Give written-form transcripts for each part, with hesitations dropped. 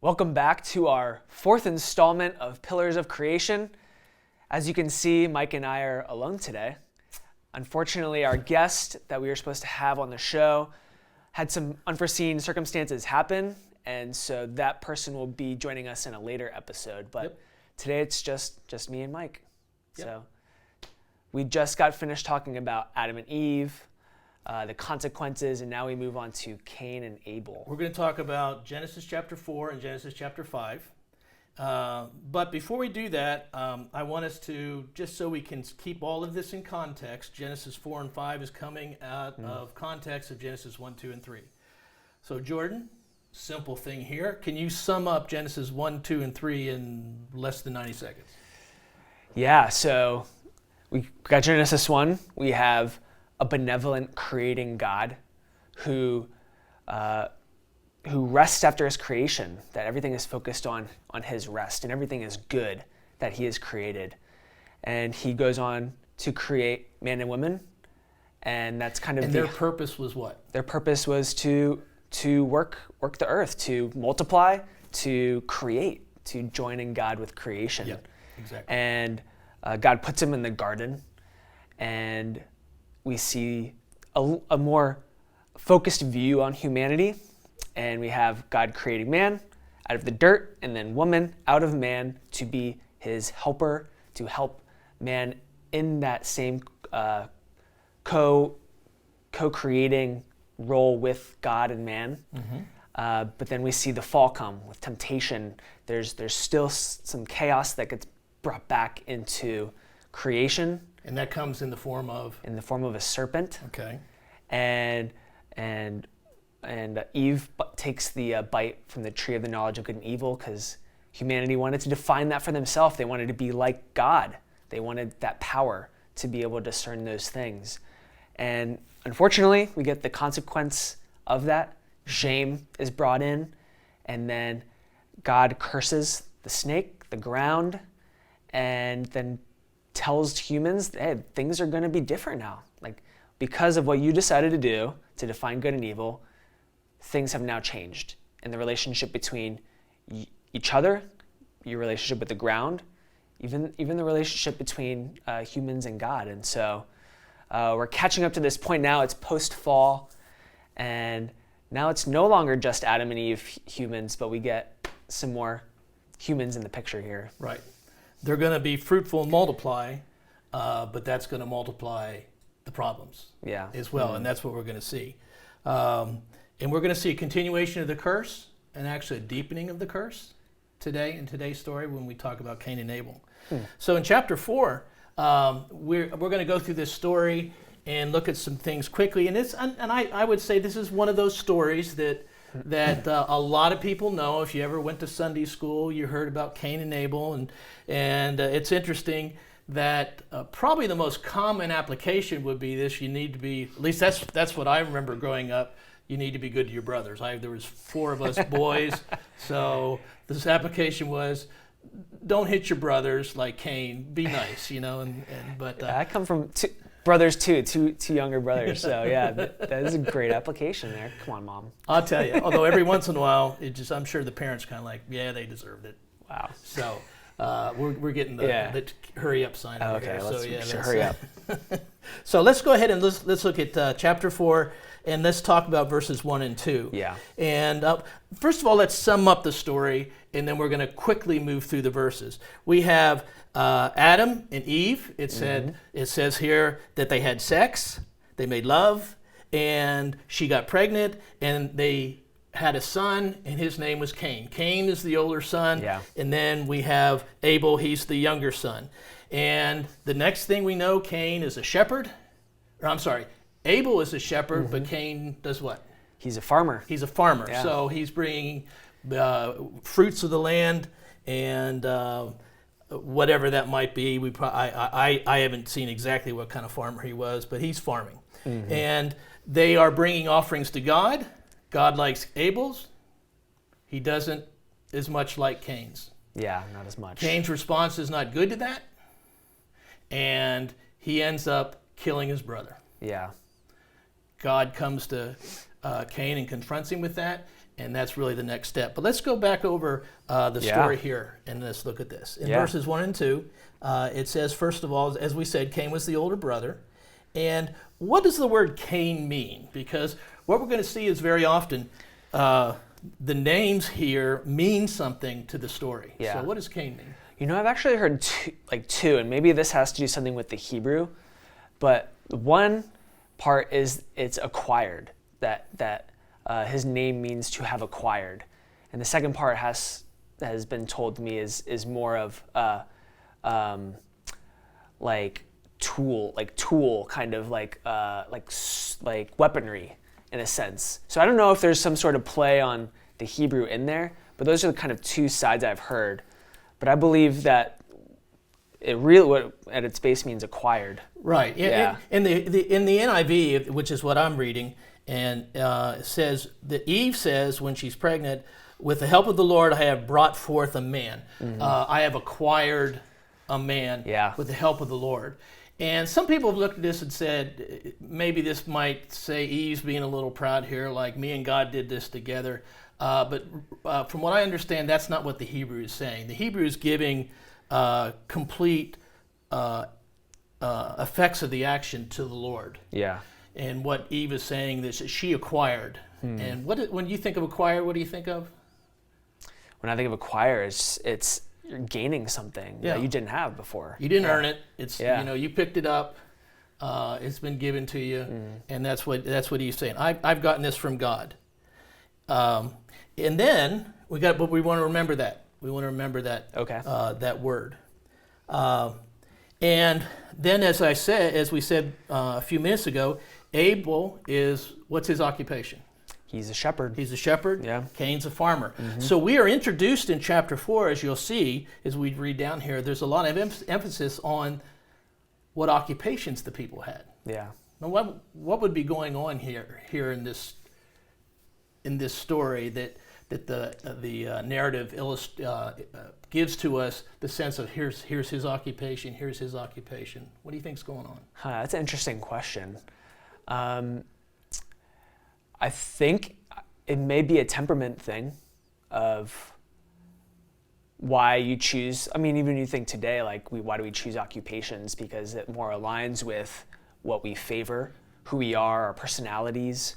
Welcome back to our fourth installment of Pillars of Creation. As you can see, Mike and I are alone today. Unfortunately, our guest that we were supposed to have on the show had some unforeseen circumstances happen, and so that person will be joining us in a later episode. But today it's just me and Mike. So we just got finished talking about Adam and Eve, the consequences, and now we move on to Cain and Abel. We're going to talk about Genesis chapter 4 and Genesis chapter 5. But before we do that, I want us to, just so we can keep all of this in context, Genesis 4 and 5 is coming out of context of Genesis 1, 2, and 3. So Jordan, simple thing here. Can you sum up Genesis 1, 2, and 3 in less than 90 seconds? Yeah, so we got Genesis 1. We have a benevolent creating God who rests after his creation, that everything is focused on his rest and everything is good that he has created. And he goes on to create man and woman, and that's kind of their purpose was what? Their purpose was to work the earth, to multiply, to create, to join in God with creation. Yep, exactly. And God puts him in the garden, and we see a more focused view on humanity, and we have God creating man out of the dirt, and then woman out of man to be his helper, to help man in that same co-creating role with God and man. Mm-hmm. But then we see the fall come with temptation. There's still some chaos that gets brought back into creation. And that comes in the form of? In the form of a serpent. Okay. And Eve takes the bite from the tree of the knowledge of good and evil because humanity wanted to define that for themselves. They wanted to be like God. They wanted that power to be able to discern those things. And unfortunately, we get the consequence of that. Shame is brought in, and then God curses the snake, the ground, and then tells humans, hey, things are going to be different now. Like, because of what you decided to do to define good and evil, things have now changed. And the relationship between each other, your relationship with the ground, even the relationship between humans and God. And so we're catching up to this point now. It's post-fall, and now it's no longer just Adam and Eve humans, but we get some more humans in the picture here. Right. They're going to be fruitful and multiply, but that's going to multiply the problems as well, mm-hmm. And that's what we're going to see. And we're going to see a continuation of the curse and actually a deepening of the curse today in today's story when we talk about Cain and Abel. So in chapter 4, we're going to go through this story and look at some things quickly. And I would say this is one of those stories that a lot of people know. If you ever went to Sunday school, you heard about Cain and Abel, and it's interesting that probably the most common application would be this: you need to be, at least that's what I remember growing up. You need to be good to your brothers. There was 4 of us boys, so this application was, don't hit your brothers like Cain. Be nice, But I come from brothers too, two younger brothers. So yeah, that is a great application there. Come on, Mom. I'll tell you. Although every once in a while, I'm sure the parents kind of like, yeah, they deserved it. Wow. So we're getting the hurry up sign. Okay, let's hurry up. So let's go ahead and let's look at chapter 4, and let's talk about verses 1 and 2. Yeah. And first of all, let's sum up the story, and then we're going to quickly move through the verses. We have Adam and Eve. It says here that they had sex, they made love, and she got pregnant, and they had a son, and his name was Cain. Cain is the older son, and then we have Abel. He's the younger son. And the next thing we know, Cain is a shepherd. Abel is a shepherd, but Cain does what? He's a farmer. He's a farmer. Yeah. So he's bringing fruits of the land and whatever that might be. I haven't seen exactly what kind of farmer he was, but he's farming. Mm-hmm. And they are bringing offerings to God. God likes Abel's. He doesn't as much like Cain's. Yeah, not as much. Cain's response is not good to that, and he ends up killing his brother. Yeah. God comes to Cain and confronts him with that, And that's really the next step. But let's go back over the story here, and let's look at this. In verses 1 and 2, it says, first of all, as we said, Cain was the older brother. And what does the word Cain mean? Because what we're going to see is very often the names here mean something to the story. Yeah. So what does Cain mean? You know, I've actually heard two, and maybe this has to do something with the Hebrew, but one part is it's acquired, that his name means to have acquired. And the second part has been told to me is more of like tool, kind of like weaponry in a sense. So I don't know if there's some sort of play on the Hebrew in there, but those are the kind of two sides I've heard. But I believe that it really, what at its base means acquired. Right. Yeah. In the NIV, which is what I'm reading, and it says that Eve says when she's pregnant, with the help of the Lord, I have brought forth a man. Mm-hmm. I have acquired a man with the help of the Lord. And some people have looked at this and said, maybe this might say Eve's being a little proud here, like me and God did this together. But from what I understand, that's not what the Hebrew is saying. The Hebrew is giving complete effects of the action to the Lord. Yeah. And what Eve is saying is that she acquired. And when you think of acquire, what do you think of? When I think of acquire, it's you're gaining something that you didn't have before. You didn't earn it. It's you picked it up. It's been given to you, and that's what he's saying. I've gotten this from God. And then but we want to remember that. We want to remember that. Okay. That word. And then, as we said a few minutes ago, Abel what's his occupation? He's a shepherd. He's a shepherd. Yeah. Cain's a farmer. Mm-hmm. So we are introduced in chapter 4, as you'll see, as we read down here, there's a lot of emphasis on what occupations the people had. Yeah. Now, what would be going on here in this story that the narrative gives to us the sense of here's his occupation, here's his occupation. What do you think's going on? That's an interesting question. I think it may be a temperament thing of why you choose. I mean, even you think today, like, why do we choose occupations? Because it more aligns with what we favor, who we are, our personalities.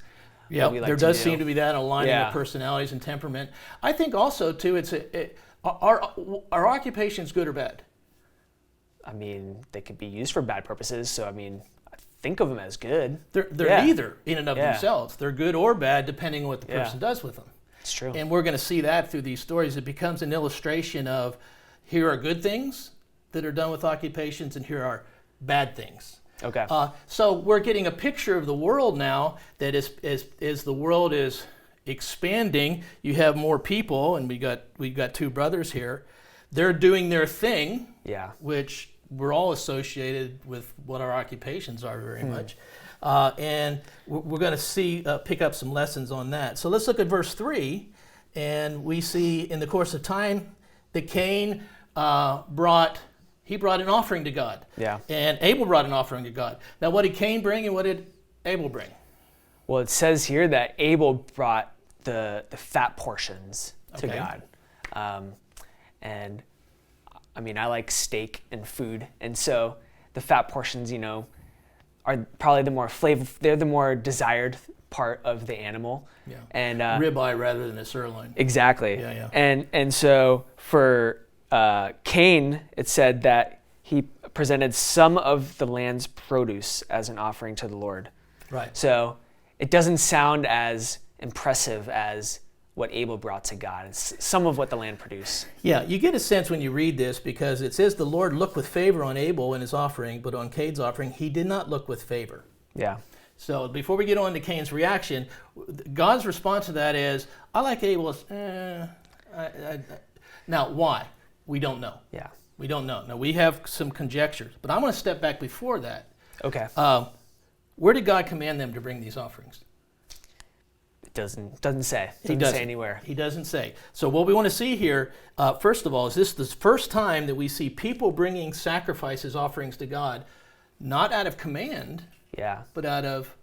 Yeah, there does seem to be that aligning of personalities and temperament. I think also, too, are occupations good or bad? I mean, they could be used for bad purposes. So, I mean, I think of them as good. They're neither in and of themselves. They're good or bad depending on what the person does with them. It's true. And we're going to see that through these stories. It becomes an illustration of here are good things that are done with occupations and here are bad things. Okay. So we're getting a picture of the world now that as the world is expanding, you have more people, and we've got two brothers here. They're doing their thing, which we're all associated with what our occupations are very much. And we're going to pick up some lessons on that. So let's look at verse 3, and we see in the course of time that Cain brought an offering to God. Yeah. And Abel brought an offering to God. Now, what did Cain bring and what did Abel bring? Well, it says here that Abel brought the fat portions to God. And I mean, I like steak and food. And so the fat portions, are probably the more they're the more desired part of the animal. Yeah. And ribeye rather than a sirloin. Exactly. Yeah. And so for Cain, it said that he presented some of the land's produce as an offering to the Lord. Right. So it doesn't sound as impressive as what Abel brought to God. It's some of what the land produced. Yeah, you get a sense when you read this because it says the Lord looked with favor on Abel and his offering, but on Cain's offering, he did not look with favor. Yeah. So before we get on to Cain's reaction, God's response to that is, I like Abel's, Now, why? We don't know. Yeah. We don't know. Now, we have some conjectures, but I want to step back before that. Okay. Where did God command them to bring these offerings? It doesn't say. It doesn't say anywhere. He doesn't say. So what we want to see here, first of all, is this the first time that we see people bringing sacrifices, offerings to God, not out of command, but out of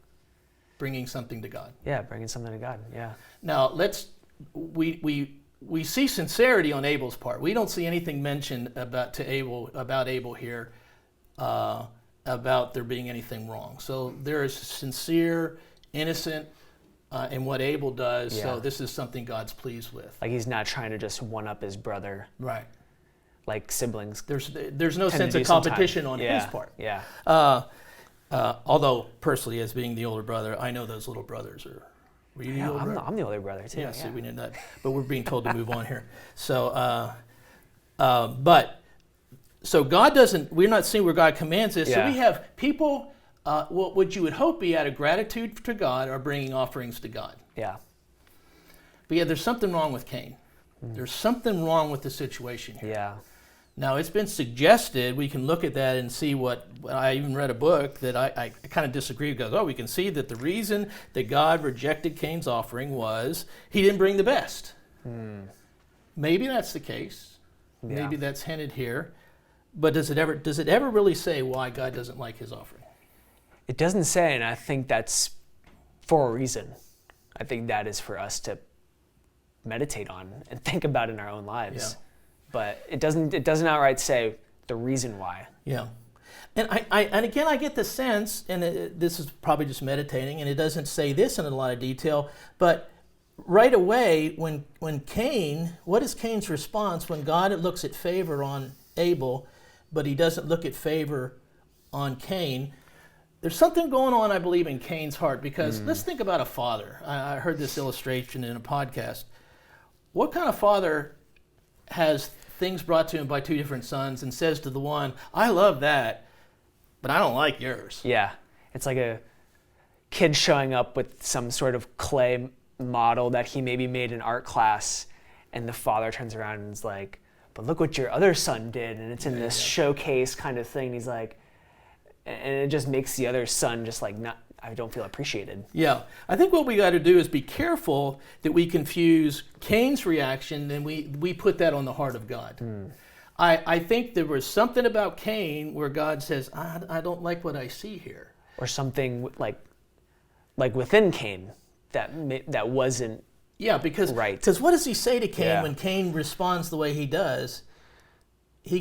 bringing something to God. Yeah, bringing something to God, yeah. Now, let's we see sincerity on Abel's part. We don't see anything mentioned about Abel here about there being anything wrong. So there is sincere, innocent in what Abel does. Yeah. So this is something God's pleased with. Like he's not trying to just one up his brother. Right. Like siblings. There's no sense of competition on his part. Yeah. Although personally, as being the older brother, I know those little brothers are. Were you the older brother? I'm the older brother too. Yeah. See, we did that, but we're being told to move on here. So, so God doesn't. We're not seeing where God commands this. Yeah. So we have people. What you would hope be out of gratitude to God are bringing offerings to God. Yeah. But yeah, there's something wrong with Cain. There's something wrong with the situation here. Yeah. Now, it's been suggested, we can look at that and see what, I even read a book that I kind of disagree with. Goes, we can see that the reason that God rejected Cain's offering was he didn't bring the best. Maybe that's the case. Yeah. Maybe that's hinted here. But does it ever really say why God doesn't like his offering? It doesn't say, and I think that's for a reason. I think that is for us to meditate on and think about in our own lives. Yeah. But it doesn't outright say the reason why. Yeah. And and again, I get the sense, and this is probably just meditating, and it doesn't say this in a lot of detail, but right away, when Cain, what is Cain's response when God looks at favor on Abel, but he doesn't look at favor on Cain? There's something going on, I believe, in Cain's heart, because let's think about a father. I heard this illustration in a podcast. What kind of father has things brought to him by two different sons and says to the one, I love that, but I don't like yours? Yeah. It's like a kid showing up with some sort of clay model that he maybe made in art class, and the father turns around and is like, but look what your other son did, and it's in this showcase kind of thing. He's like, and it just makes the other son just like I don't feel appreciated. Yeah. I think what we got to do is be careful that we confuse Cain's reaction and we put that on the heart of God. I think there was something about Cain where God says, I don't like what I see here. Or something like within Cain that wasn't because right. Because what does he say to Cain when Cain responds the way he does? He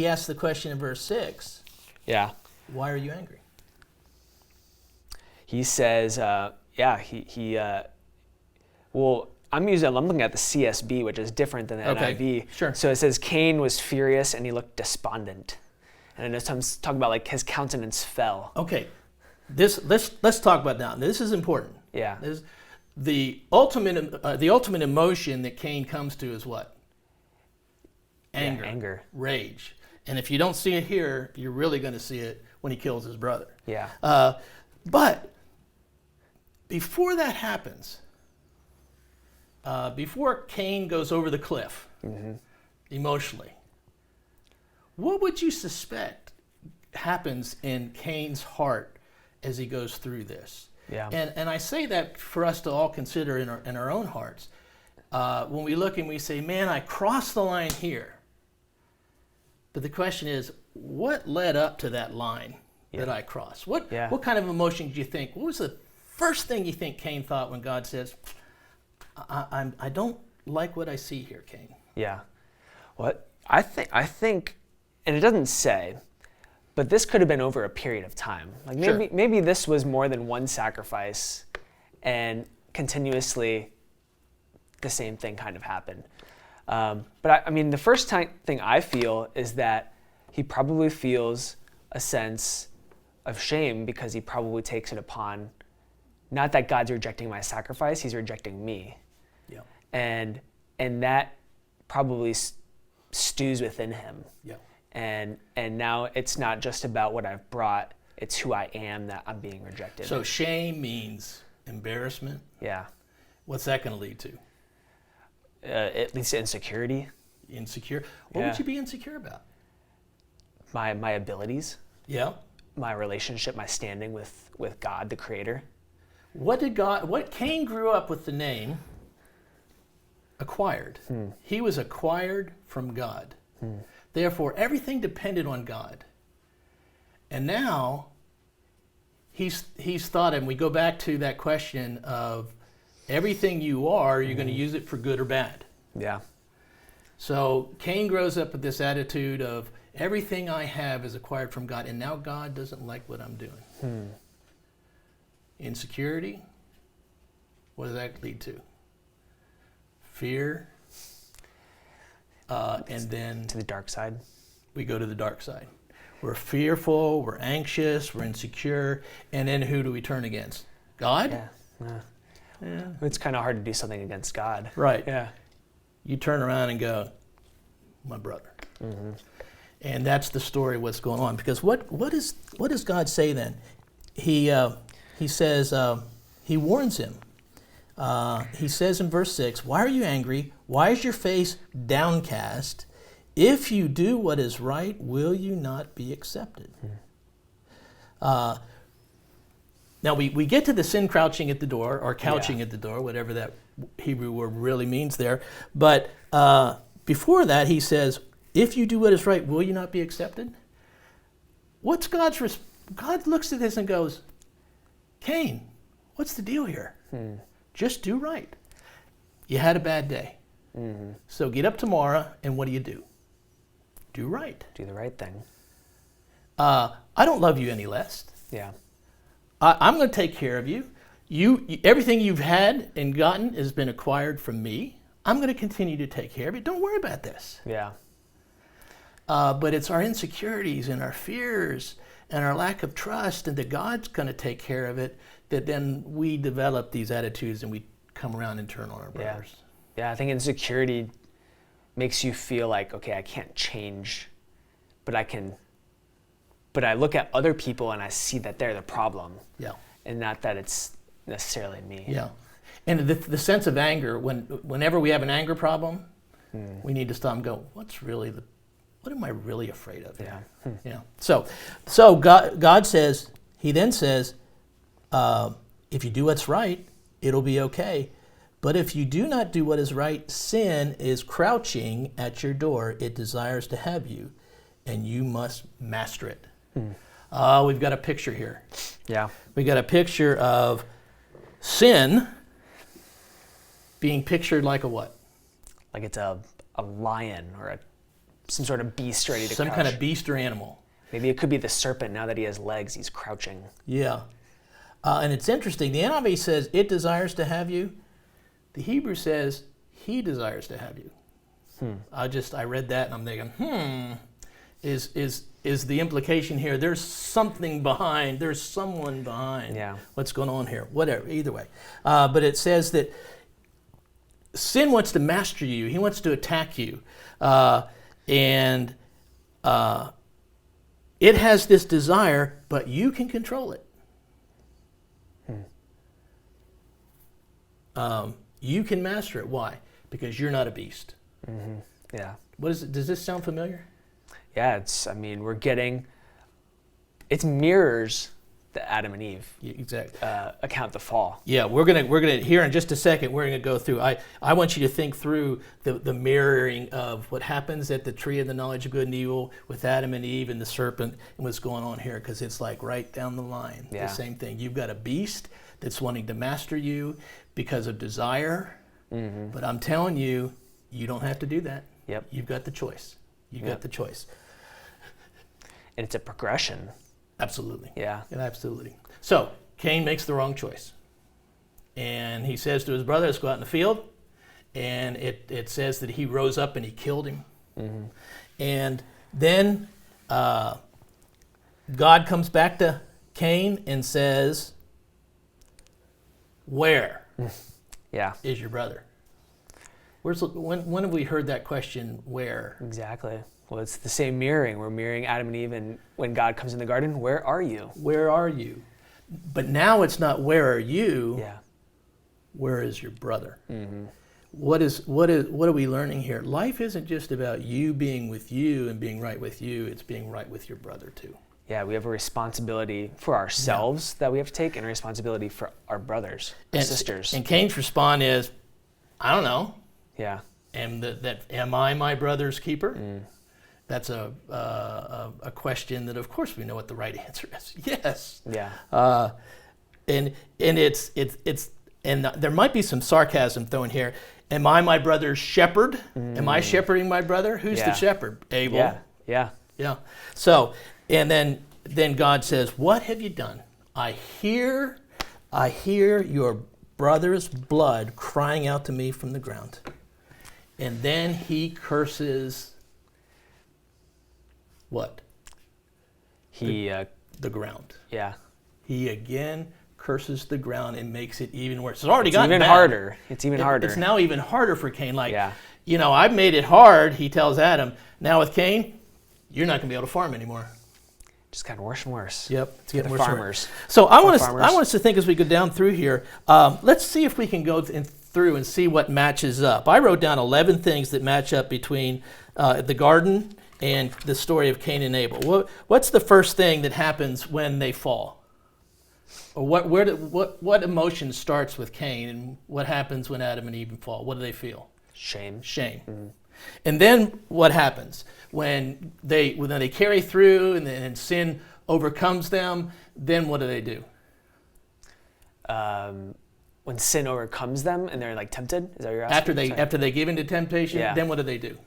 asks the question in verse 6. Yeah. Why are you angry? He says, well, I'm looking at the CSB, which is different than the NIV. Sure. So it says, Cain was furious and he looked despondent. And I know some talk about like his countenance fell. Okay. Let's talk about that. This is important. Yeah. The ultimate emotion that Cain comes to is what? Anger. Yeah, anger. Rage. And if you don't see it here, you're really going to see it when he kills his brother. Yeah. But before that happens, before Cain goes over the cliff emotionally, what would you suspect happens in Cain's heart as he goes through this? Yeah. And I say that for us to all consider in our own hearts. When we look and we say, man, I crossed the line here. But the question is, what led up to that line that I crossed? What kind of emotion do you think? What was the first thing you think Cain thought when God says, I don't like what I see here, Cain? Yeah. Well, I think, and it doesn't say, but this could have been over a period of time. Like maybe this was more than one sacrifice, and continuously the same thing kind of happened. But I mean, the first thing I feel is that he probably feels a sense of shame because he probably takes it upon, not that God's rejecting my sacrifice, he's rejecting me. Yeah. And that probably stews within him. Yeah. And now it's not just about what I've brought, it's who I am that I'm being rejected. So shame means embarrassment. Yeah. What's that going to lead to? It leads to insecurity. Insecure? What would you be insecure about? My abilities. Yeah. My relationship, my standing with God, the Creator. What Cain grew up with the name acquired. He was acquired from God. Therefore, everything depended on God. And now he's thought, and we go back to that question of, everything you are, you're going to use it for good or bad. Yeah. So Cain grows up with this attitude of everything I have is acquired from God, and now God doesn't like what I'm doing. Insecurity, what does that lead to? Fear, and then to the dark side. We go to the dark side. We're fearful, we're anxious, we're insecure, and then who do we turn against? God? Yeah. It's kind of hard to do something against God. Right. Yeah. You turn around and go, my brother. And that's the story of what's going on. Because what does God say then? He says, he warns him. He says in verse 6, why are you angry? Why is your face downcast? If you do what is right, will you not be accepted? Now we get to the sin crouching at the door, or couching at the door, whatever that Hebrew word really means there. But before that, he says, if you do what is right, will you not be accepted? What's God's God looks at this and goes, Cain, what's the deal here? Just do right. You had a bad day. So get up tomorrow, and what do? Do right. Do the right thing. I don't love you any less. Yeah. I'm going to take care of you. Everything you've had and gotten has been acquired from me. I'm going to continue to take care of you. Don't worry about this. Yeah. But it's our insecurities and our fears and our lack of trust, and that God's going to take care of it, that then we develop these attitudes and we come around and turn on our brothers. Yeah, I think insecurity makes you feel like, okay, I can't change, but I can. But I look at other people and I see that they're the problem. Yeah. And not that it's necessarily me. Yeah. And the sense of anger, whenever we have an anger problem, we need to stop and go, what am I really afraid of here? Yeah. So God says, he then says, if you do what's right, it'll be okay. But if you do not do what is right, sin is crouching at your door. It desires to have you, and you must master it. We've got a picture here. Yeah. We got a picture of sin being pictured like a what? Like it's a lion or some sort of beast ready to crouch. Some kind of beast or animal. Maybe it could be the serpent. Now that he has legs, he's crouching. Yeah. And it's interesting. The NIV says it desires to have you. The Hebrew says he desires to have you. I read that and I'm thinking, is the implication here? There's something behind. There's someone behind. Yeah. What's going on here? Whatever. Either way, but it says that sin wants to master you. He wants to attack you, and it has this desire, but you can control it. You can master it. Why? Because you're not a beast. Yeah. What is it? Does this sound familiar? Yeah, it mirrors the Adam and Eve account the fall. Yeah, we're gonna here in just a second. We're gonna go through. I want you to think through the mirroring of what happens at the tree of the knowledge of good and evil with Adam and Eve and the serpent and what's going on here, because it's like right down the line. The same thing. You've got a beast that's wanting to master you because of desire, but I'm telling you, you don't have to do that. Yep. You've got the choice. You've got the choice. And it's a progression. Absolutely. Yeah. Absolutely. So Cain makes the wrong choice. And he says to his brother, let's go out in the field. And it says that he rose up and he killed him. And then God comes back to Cain and says, where is your brother? When have we heard that question, where? Exactly. Well, it's the same mirroring. We're mirroring Adam and Eve, and when God comes in the garden, where are you? Where are you? But now it's not where are you? Yeah. Where is your brother? What are we learning here? Life isn't just about you being with you and being right with you. It's being right with your brother too. Yeah, we have a responsibility for ourselves that we have to take, and a responsibility for our brothers and sisters. And Cain's response is, I don't know. Yeah. Am I my brother's keeper? That's a question that, of course, we know what the right answer is. Yes. Yeah. And it's and there might be some sarcasm thrown here. Am I my brother's shepherd? Am I shepherding my brother? Who's the shepherd? Abel. Yeah. So, and then God says, what have you done? I hear your brother's blood crying out to me from the ground. And then he curses what? The ground. Yeah. He again curses the ground and makes it even worse. It's already gotten even bad. harder. It's even harder. It's now even harder for Cain. I've made it hard, he tells Adam. Now with Cain, you're not going to be able to farm anymore. Just gotten worse and worse. Yep, it's getting worse. Farmers. So I want us to think as we go down through here. Let's see if we can go through and see what matches up. I wrote down 11 things that match up between the garden and the story of Cain and Abel. What's the first thing that happens when they fall? Or what emotion starts with Cain, and what happens when Adam and Eve fall? What do they feel? Shame. Mm-hmm. And then what happens when they carry through and sin overcomes them? Then what do? When sin overcomes them and they're like tempted, is that what you're asking? After they give into temptation, then what do?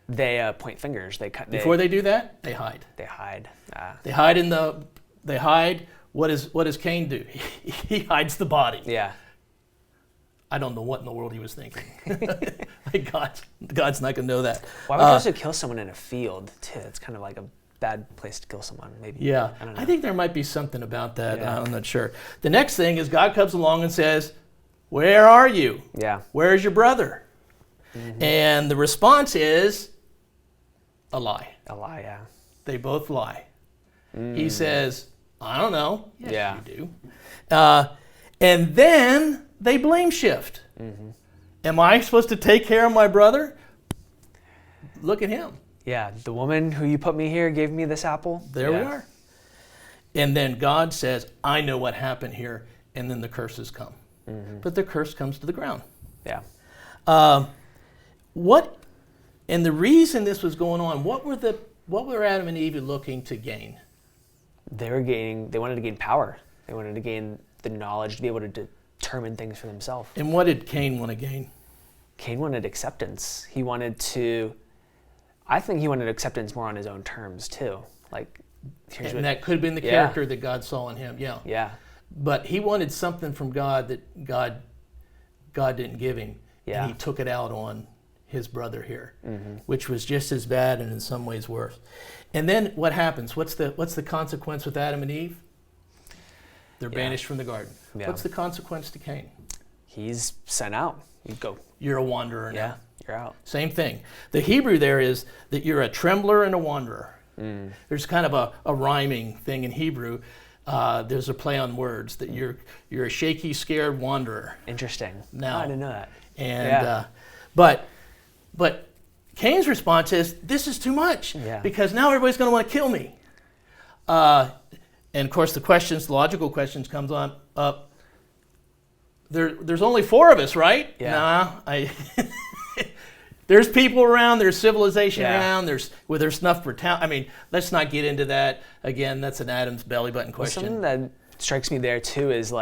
They point fingers. Before they do that, they hide. They hide. They hide. What does Cain do? He hides the body. Yeah. I don't know what in the world he was thinking. God's not going to know that. Why would you also kill someone in a field too? It's kind of like a bad place to kill someone, maybe. Yeah, I think there might be something about that. Yeah. I'm not sure. The next thing is God comes along and says, "Where are you? Yeah. Where's your brother?" Mm-hmm. And the response is a lie. A lie, yeah. They both lie. He says, "I don't know." Yes, you do. And then they blame shift. Mm-hmm. Am I supposed to take care of my brother? Look at him. Yeah, the woman who you put me here gave me this apple. There we are. And then God says, I know what happened here. And then the curses come. Mm-hmm. But the curse comes to the ground. Yeah. And the reason this was going on, what were Adam and Eve looking to gain? They wanted to gain power. They wanted to gain the knowledge to be able to determine things for themselves. And what did Cain want to gain? Cain wanted acceptance. I think he wanted acceptance more on his own terms too. That could have been the character that God saw in him. Yeah. Yeah. But he wanted something from God that God didn't give him. Yeah. And he took it out on his brother here, which was just as bad and in some ways worse. And then what happens? What's the consequence with Adam and Eve? They're banished from the garden. Yeah. What's the consequence to Cain? He's sent out. You go. You're a wanderer now. Yeah, you're out. Same thing. The Hebrew there is that you're a trembler and a wanderer. There's kind of a rhyming thing in Hebrew. There's a play on words that you're a shaky, scared wanderer. Interesting. Now, I didn't know that. And but Cain's response is, this is too much because now everybody's going to want to kill me. And of course, the logical questions comes on up. There's only 4 of us, right? Yeah. Nah, there's people around. There's civilization around. There's enough for town. I mean, let's not get into that again. That's an Adam's belly button question. Something that strikes me there too is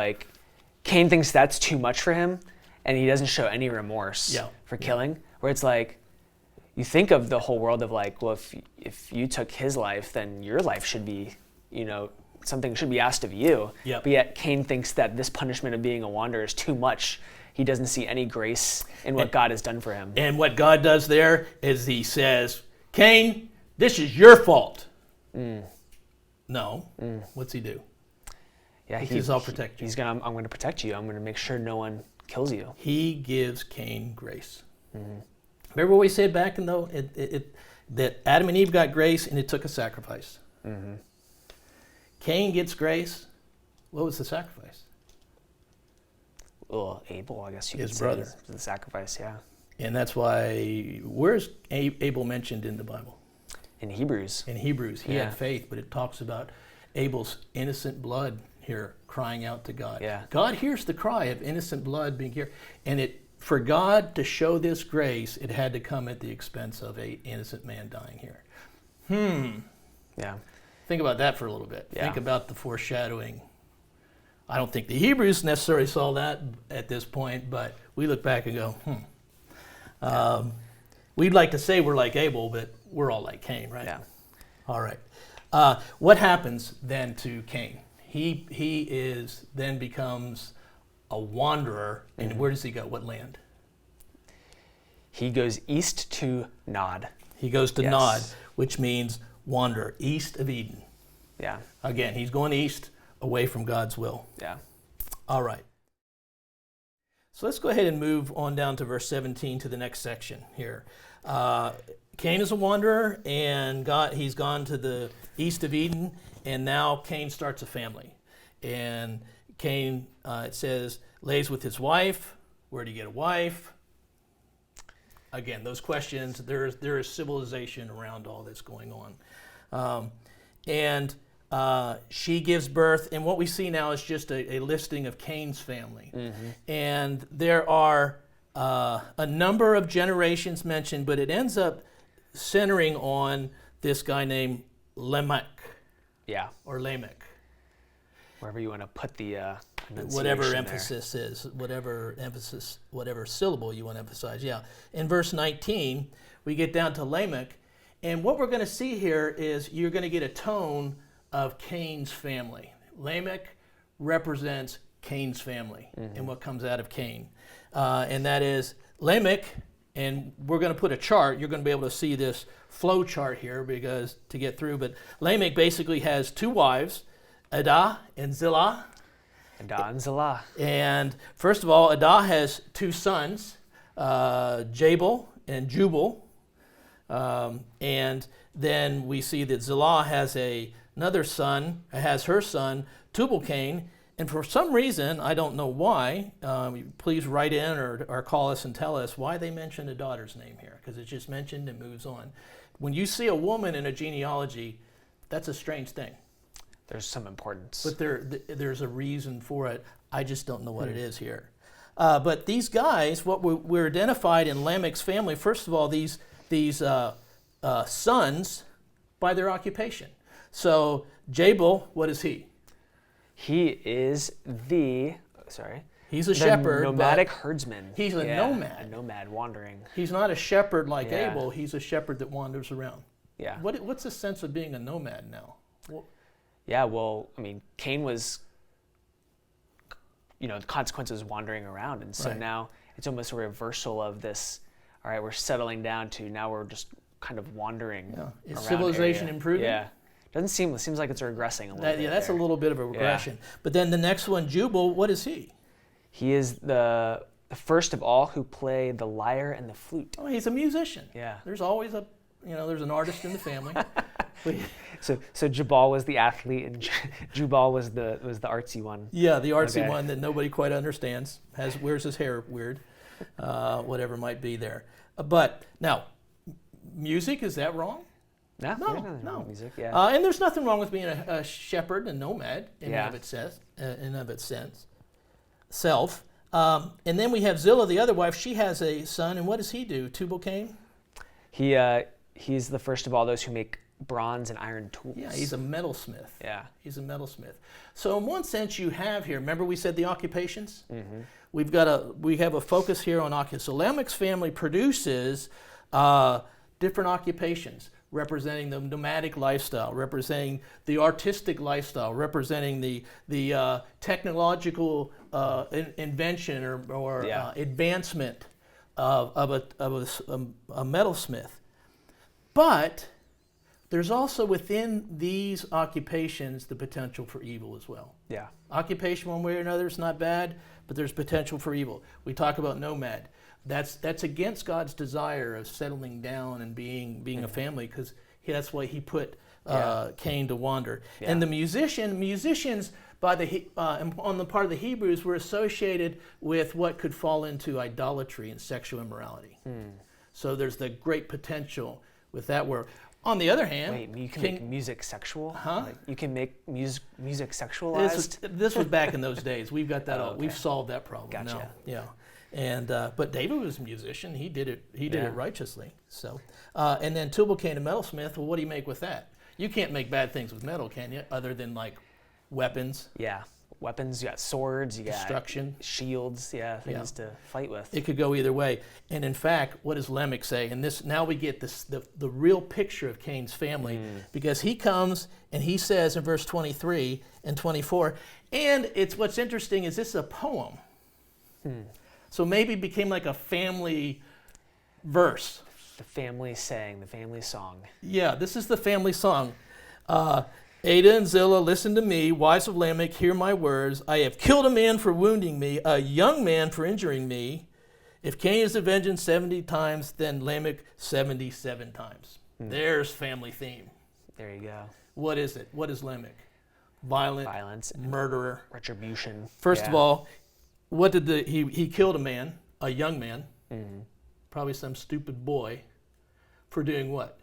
Cain thinks that's too much for him, and he doesn't show any remorse for killing. Where it's you think of the whole world of well, if you took his life, then your life should be, something should be asked of you. Yep. But yet Cain thinks that this punishment of being a wanderer is too much. He doesn't see any grace in what God has done for him. And what God does there is he says, Cain, this is your fault. No. What's he do? Yeah, he says, I'll protect you. I'm going to protect you. I'm going to make sure no one kills you. He gives Cain grace. Remember what we said back in that Adam and Eve got grace and it took a sacrifice. Cain gets grace. What was the sacrifice? Well, Abel, I guess you could say. His brother. The sacrifice, yeah. And that's why, where's Abel mentioned in the Bible? In Hebrews. In Hebrews. He had faith, but it talks about Abel's innocent blood here crying out to God. Yeah. God hears the cry of innocent blood being here. And for God to show this grace, it had to come at the expense of an innocent man dying here. Yeah. Think about that for a little bit. Yeah. Think about the foreshadowing I don't think the Hebrews necessarily saw that at this point, but we look back and go, we'd like to say we're like Abel, but we're all like Cain, right? Yeah. All right. What happens then to Cain? He then becomes a wanderer, and where does he go? What land? He goes east to Nod. He goes to Nod, which means wanderer, east of Eden. Yeah. Again, he's going east, away from God's will. Yeah. All right. So let's go ahead and move on down to verse 17 to the next section here. Cain is a wanderer, and he's gone to the east of Eden, and now Cain starts a family. And Cain, it says, lays with his wife. Where do you get a wife? Again, those questions, there is civilization around all that's going on. And she gives birth, and what we see now is just a listing of Cain's family. And there are a number of generations mentioned, but it ends up centering on this guy named Lamech. Yeah. Or Lamech. Wherever you want to put the whatever emphasis is, whatever syllable you want to emphasize. Yeah. In verse 19, we get down to Lamech, and what we're going to see here is you're going to get a tone of Cain's family. Lamech represents Cain's family and what comes out of Cain. And that is Lamech, and we're going to put a chart. You're going to be able to see this flow chart here because to get through. But Lamech basically has two wives, Adah and Zillah. Adah and Zillah. And first of all, Adah has two sons, Jabal and Jubal. And then we see that Zillah has another son, has her son, Tubal-Cain. And for some reason, I don't know why, please write in or call us and tell us why they mentioned a daughter's name here, because it's just mentioned and moves on. When you see a woman in a genealogy, that's a strange thing. There's some importance. But there's a reason for it. I just don't know what it is here. But these guys, what we're identified in Lamech's family, first of all, these sons by their occupation. So Jabal, what is he? He is He's a shepherd. Nomadic herdsman. He's a nomad. A nomad wandering. He's not a shepherd like Abel. He's a shepherd that wanders around. Yeah. What's the sense of being a nomad now? Well, I mean, Cain was, the consequences wandering around. And so now it's almost a reversal of this, all right, we're settling down to now we're just kind of wandering around. Is civilization improving? Yeah. It seems like it's regressing a little bit. Yeah, that's a little bit of a regression. Yeah. But then the next one, Jubal, what is he? He is the first of all who play the lyre and the flute. Oh, he's a musician. Yeah. There's always there's an artist in the family. So Jabal was the athlete, and Jubal was the artsy one. Yeah, the artsy one that nobody quite understands. Wears his hair weird, whatever might be there. But now, music, is that wrong? No. Music, and there's nothing wrong with being a shepherd and nomad in and of its self. And then we have Zillah, the other wife. She has a son, and what does he do? Tubal-Cain? He's the first of all those who make bronze and iron tools. Yeah, he's a metalsmith. Yeah. He's a metalsmith. So in one sense you have here, remember we said the occupations? Mm-hmm. We have a focus here on occupations. So Lamech's family produces different occupations, representing the nomadic lifestyle, representing the artistic lifestyle, representing the technological invention or advancement of a metalsmith. But there's also within these occupations the potential for evil as well. Yeah. Occupation one way or another is not bad, but there's potential for evil. We talk about nomad. That's against God's desire of settling down and being a family, because that's why he put Cain to wander. Yeah. And the musicians on the part of the Hebrews were associated with what could fall into idolatry and sexual immorality. So there's the great potential with that word. On the other hand, you can make music sexual? Huh? Like you can make music sexualized? This was back in those days. We've got that okay. We've solved that problem Gotcha. now. Yeah. And but David was a musician. He did it righteously. So and then Tubal-Cain, a metalsmith. Well, what do you make with that? You can't make bad things with metal, can you? Other than like weapons. Yeah. weapons. You got swords. You got destruction, shields. Things to fight with. It could go either way. And in fact, what does Lamech say? And this, now we get this, the real picture of Cain's family, because he comes and he says in verse 23 and 24, and it's what's interesting is this is a poem. So maybe it became like a family verse. The family saying, the family song. Yeah, this is the family song. Ada and Zillah, listen to me, wives of Lamech, hear my words. I have killed a man for wounding me, a young man for injuring me. If Cain is avenged 70 times, then Lamech 77 times. There's family theme. There you go. What is it? What is Lamech? Violence, murderer, retribution. First of all, what did he killed a man, a young man, probably some stupid boy, for doing what?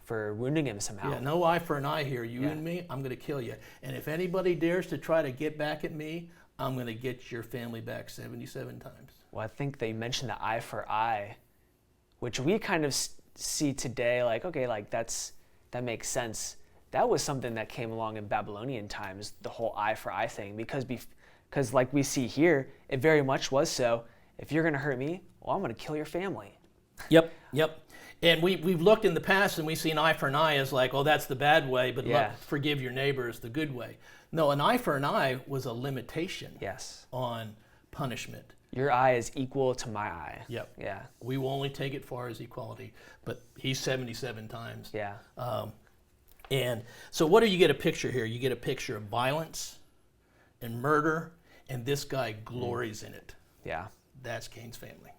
For wounding him somehow. Yeah, no eye for an eye here. You and me, I'm going to kill you. And if anybody dares to try to get back at me, I'm going to get your family back 77 times. Well, I think they mentioned the eye for eye, which we kind of see today, like, okay, like that makes sense. That was something that came along in Babylonian times, the whole eye for eye thing, because like we see here, it very much was so. If you're going to hurt me, well, I'm going to kill your family. Yep. And we've looked in the past and we've seen eye for an eye as like, oh, that's the bad way, but forgive your neighbor is the good way. No, an eye for an eye was a limitation on punishment. Your eye is equal to my eye. Yep. Yeah. We will only take it far as equality, but he's 77 times. Yeah. And so what do you get a picture here? You get a picture of violence and murder, and this guy glories in it. Yeah. That's Cain's family.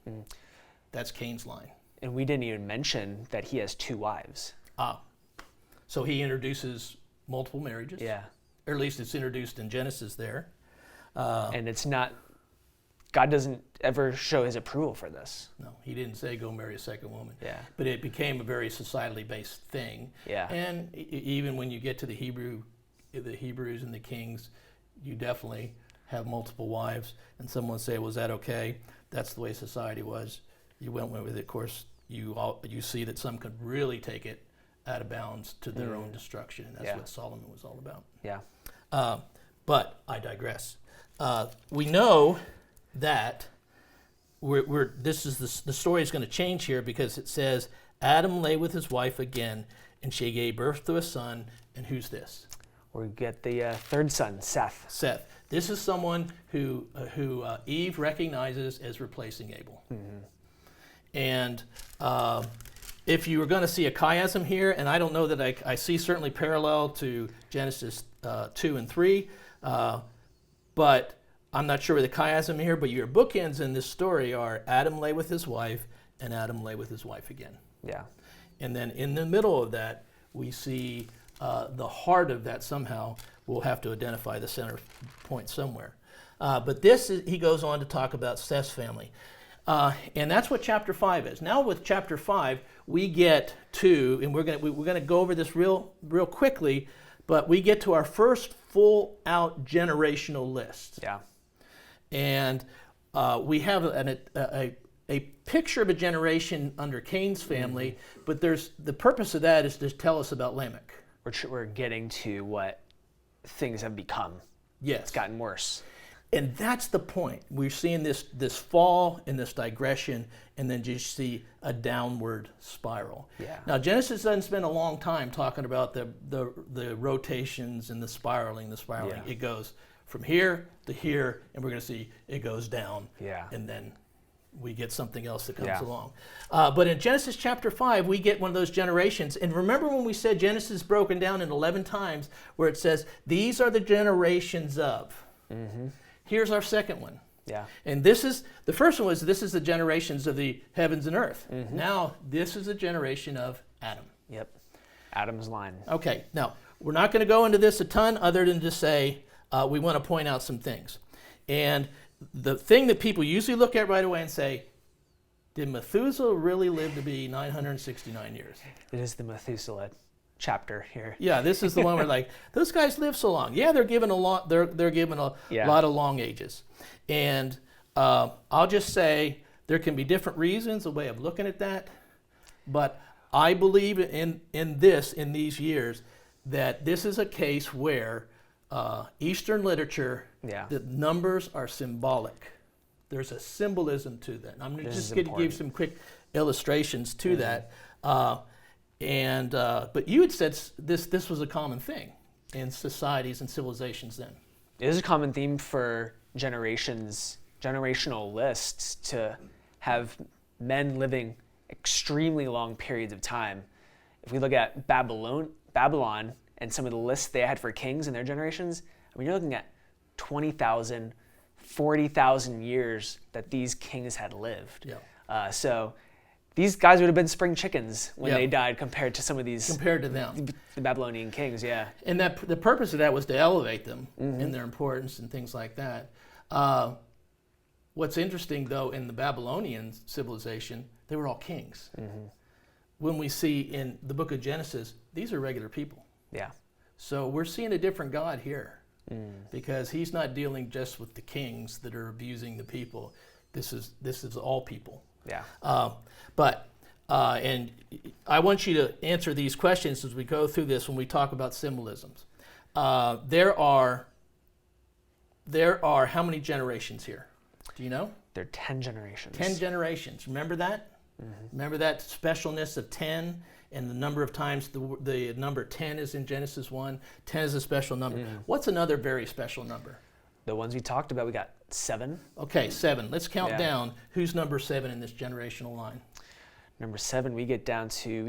That's Cain's line. And we didn't even mention that he has 2 wives. So he introduces multiple marriages. Yeah. Or at least it's introduced in Genesis there. And it's not, God doesn't ever show his approval for this. No, he didn't say go marry a second woman. Yeah. But it became a very societally based thing. Yeah. And even when you get to the Hebrews and the Kings, you definitely have multiple wives. And someone say, was that okay? That's the way society was. You went with it, of course. You see that some could really take it out of bounds to their own destruction, and that's what Solomon was all about. Yeah. But I digress. We know that the story is going to change here because it says Adam lay with his wife again, and she gave birth to a son. And who's this? We get the third son, Seth. Seth. This is someone who Eve recognizes as replacing Abel. And if you were going to see a chiasm here, and I don't know that I see certainly parallel to Genesis 2 and 3, but I'm not sure where the chiasm here, but your bookends in this story are Adam lay with his wife and Adam lay with his wife again. Yeah. And then in the middle of that, we see the heart of that somehow. We'll have to identify the center point somewhere. But he goes on to talk about Seth's family. And that's what chapter 5 is. Now with chapter 5, we get to, and we're going to go over this real quickly, but we get to our first full-out generational list. Yeah. And we have a picture of a generation under Cain's family, but the purpose of that is to tell us about Lamech. We're getting to what things have become. Yes. It's gotten worse. And that's the point. We're seeing this fall and this digression, and then just see a downward spiral. Yeah. Now, Genesis doesn't spend a long time talking about the rotations and the spiraling. Yeah. It goes from here to here, and we're going to see it goes down. Yeah. And then we get something else that comes along. But in Genesis chapter 5, we get one of those generations. And remember when we said Genesis is broken down in 11 times, where it says, these are the generations of. Here's our second one. Yeah. And this is the generations of the heavens and earth. Now, this is a generation of Adam. Yep. Adam's line. Okay. Now, we're not going to go into this a ton other than to say we want to point out some things. And the thing that people usually look at right away and say, did Methuselah really live to be 969 years? It is the Methuselah chapter here. Yeah, this is the one where like those guys live so long. Yeah, they're given a lot. They're given a lot of long ages, and I'll just say there can be different reasons, a way of looking at that, but I believe in these years that this is a case where Eastern literature, Yeah. the numbers are symbolic. There's a symbolism to that. I'm going to just give some quick illustrations to that. But you had said this was a common thing in societies and civilizations then. It is a common theme for generational lists to have men living extremely long periods of time. If we look at Babylon and some of the lists they had for kings in their generations, I mean, you're looking at 20,000, 40,000 years that these kings had lived. Yeah. So these guys would have been spring chickens when they died compared to some of these. Compared to them. The Babylonian kings, yeah. And the purpose of that was to elevate them in their importance and things like that. What's interesting, though, in the Babylonian civilization, they were all kings. When we see in the book of Genesis, these are regular people. Yeah. So we're seeing a different God here because he's not dealing just with the kings that are abusing the people. This is all people. Yeah. And I want you to answer these questions as we go through this when we talk about symbolisms. There are how many generations here? Do you know? There are 10 generations. 10 generations. Remember that? Remember that specialness of 10 and the number of times the number 10 is in Genesis 1. 10 is a special number. What's another very special number? The ones we talked about, we got 7. Okay, 7. Let's count down. Who's number 7 in this generational line? Number 7, we get to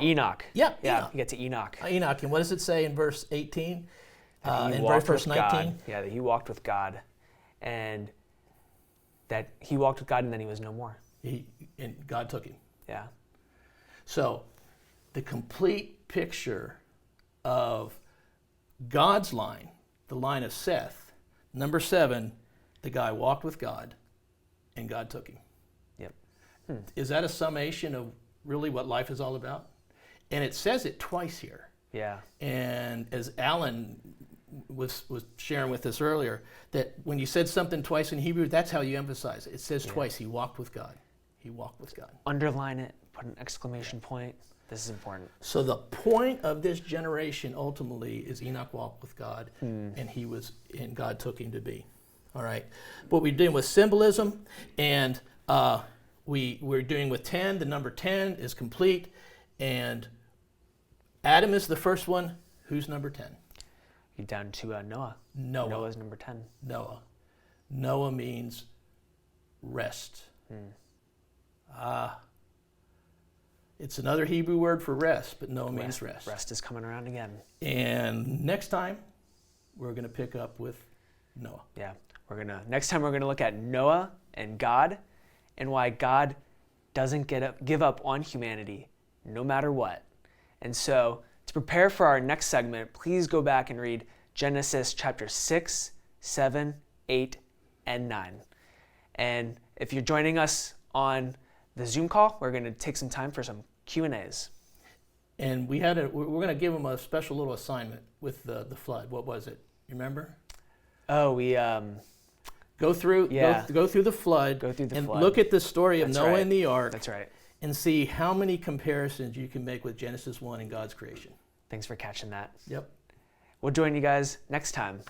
Enoch. Yeah, Enoch. We get to Enoch. Enoch, and what does it say in verse 18? In verse 19? God. Yeah, that he walked with God, and then he was no more. And God took him. Yeah. So, the complete picture of God's line, the line of Seth, number 7, the guy walked with God, and God took him. Yep. Is that a summation of really what life is all about? And it says it twice here. Yeah. And as Alan was sharing with us earlier, that when you said something twice in Hebrew, that's how you emphasize it. It says twice, he walked with God. He walked with God. Underline it, put an exclamation point. This is important. So the point of this generation ultimately is Enoch walked with God, and God took him to be. All right. What we're doing with symbolism, and we're doing with 10. The number 10 is complete, and Adam is the first one. Who's number 10? You're down to Noah. Noah. Noah's number 10. Noah means rest. It's another Hebrew word for rest, but Noah means rest. Rest is coming around again. And next time, we're going to pick up with Noah. Yeah. Next time we're going to look at Noah and God and why God doesn't give up on humanity no matter what. And so to prepare for our next segment, please go back and read Genesis chapter 6, 7, 8, and 9. And if you're joining us on the Zoom call, we're going to take some time for some Q&As. And we're going to give them a special little assignment with the flood. What was it? You remember? Oh, we go through the flood. And look at the story of Noah and the ark. That's right. And see how many comparisons you can make with Genesis 1 and God's creation. Thanks for catching that. Yep. We'll join you guys next time.